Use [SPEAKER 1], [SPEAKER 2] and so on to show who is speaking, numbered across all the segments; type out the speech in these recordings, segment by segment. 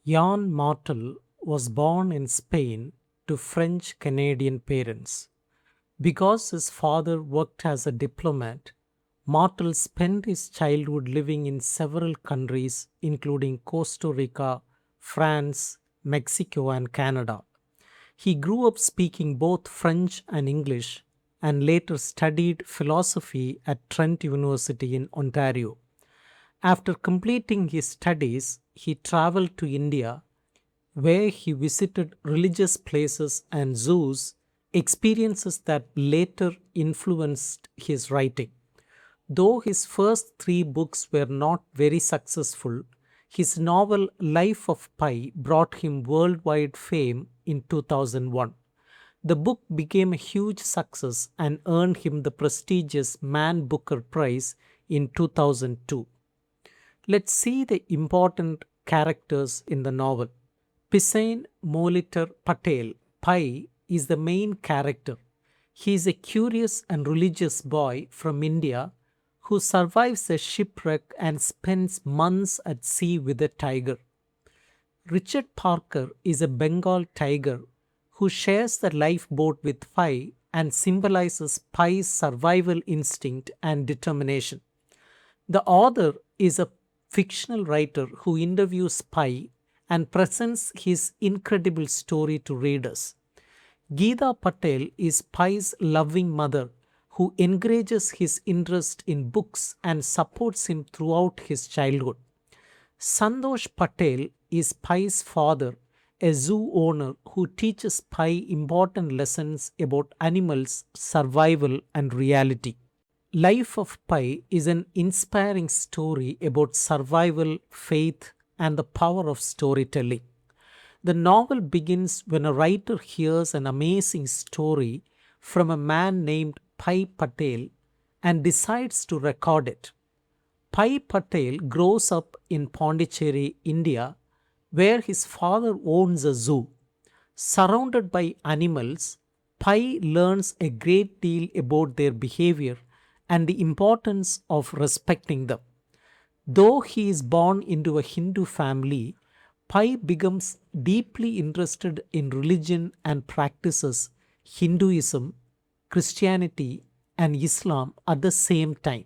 [SPEAKER 1] Yann Martel was born in Spain to French Canadian parents. Because his father worked as a diplomat, Martel spent his childhood living in several countries, including Costa Rica, France, Mexico, and Canada. He grew up speaking both French and English and later studied philosophy at Trent University in Ontario. After completing his studies, he traveled to India where he visited religious places and zoos, experiences that later influenced his writing. Though his first three books were not very successful, his novel Life of Pi brought him worldwide fame in 2001. The book became a huge success and earned him the prestigious Man Booker Prize in 2002. Let's see the important characters in the novel. Pisain Molitor Patel, Pai, is the main character. He is a curious and religious boy from India who survives a shipwreck and spends months at sea with a tiger. Richard Parker is a Bengal tiger who shares the lifeboat with Pai and symbolizes Pai's survival instinct and determination. The author is a fictional writer who interviews Pai and presents his incredible story to readers. Geeta Patel is Pai's loving mother who encourages his interest in books and supports him throughout his childhood. Santosh Patel is Pai's father, a zoo owner who teaches Pai important lessons about animals, survival, and reality. Life of Pi is an inspiring story about survival, faith, and the power of storytelling. The novel begins when a writer hears an amazing story from a man named Pai Patel and decides to record it. Pai Patel grows up in Pondicherry, India, where his father owns a zoo. Surrounded by animals, Pai learns a great deal about their behavior and the importance of respecting them. Though he is born into a Hindu family, Pai becomes deeply interested in religion and practices Hinduism, Christianity, and Islam at the same time.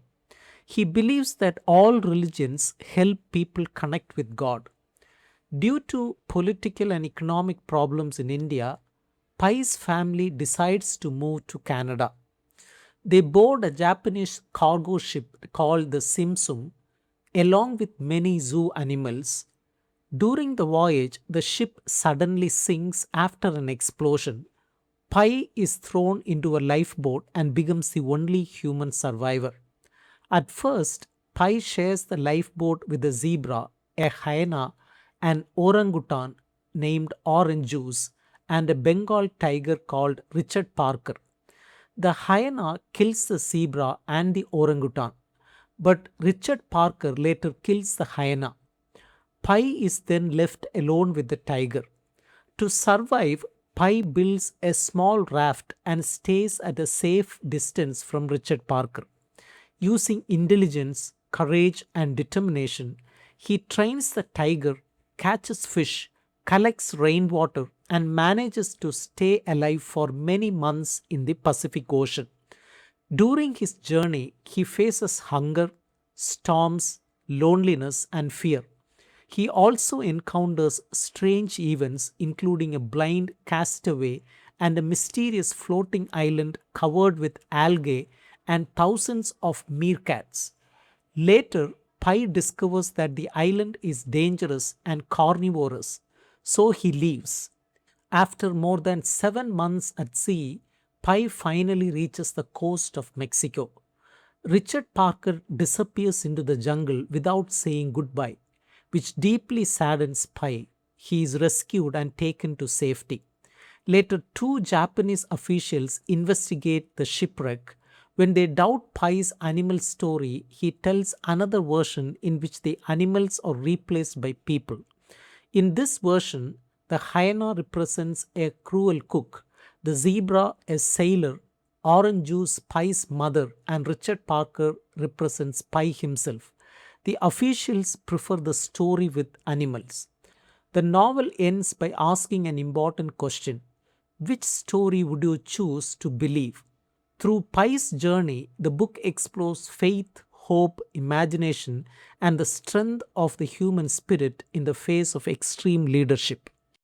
[SPEAKER 1] He believes that all religions help people connect with God. Due to political and economic problems in India, Pai's family decides to move to Canada. They board a Japanese cargo ship called the Simsum along with many zoo animals. During the voyage, the ship suddenly sinks after an explosion. Pai is thrown into a lifeboat and becomes the only human survivor. At first, Pai shares the lifeboat with a zebra, a hyena, an orangutan named Orange Juice, and a Bengal tiger called Richard Parker. The hyena kills the zebra and the orangutan, but Richard Parker later kills the hyena. Pai is then left alone with the tiger. To survive, Pai builds a small raft and stays at a safe distance from Richard Parker. Using intelligence, courage, and determination, he trains the tiger, catches fish, collects rainwater, and manages to stay alive for many months in the Pacific Ocean. During his journey, he faces hunger, storms, loneliness, and fear. He also encounters strange events, including a blind castaway and a mysterious floating island covered with algae and thousands of meerkats. Later, Pai discovers that the island is dangerous and carnivorous, so he leaves. After more than 7 months at sea, Pai finally reaches the coast of Mexico. Richard Parker disappears into the jungle without saying goodbye, which deeply saddens Pai. He is rescued and taken to safety. Later, two Japanese officials investigate the shipwreck. When they doubt Pai's animal story, he tells another version in which the animals are replaced by people. In this version, the hyena represents a cruel cook, the zebra a sailor, Orange Juice Pai's mother, and Richard Parker represents Pai himself. The officials prefer the story with animals. The novel ends by asking an important question: which story would you choose to believe? Through Pi's journey, the book explores faith, hope, imagination, and the strength of the human spirit in the face of extreme leadership.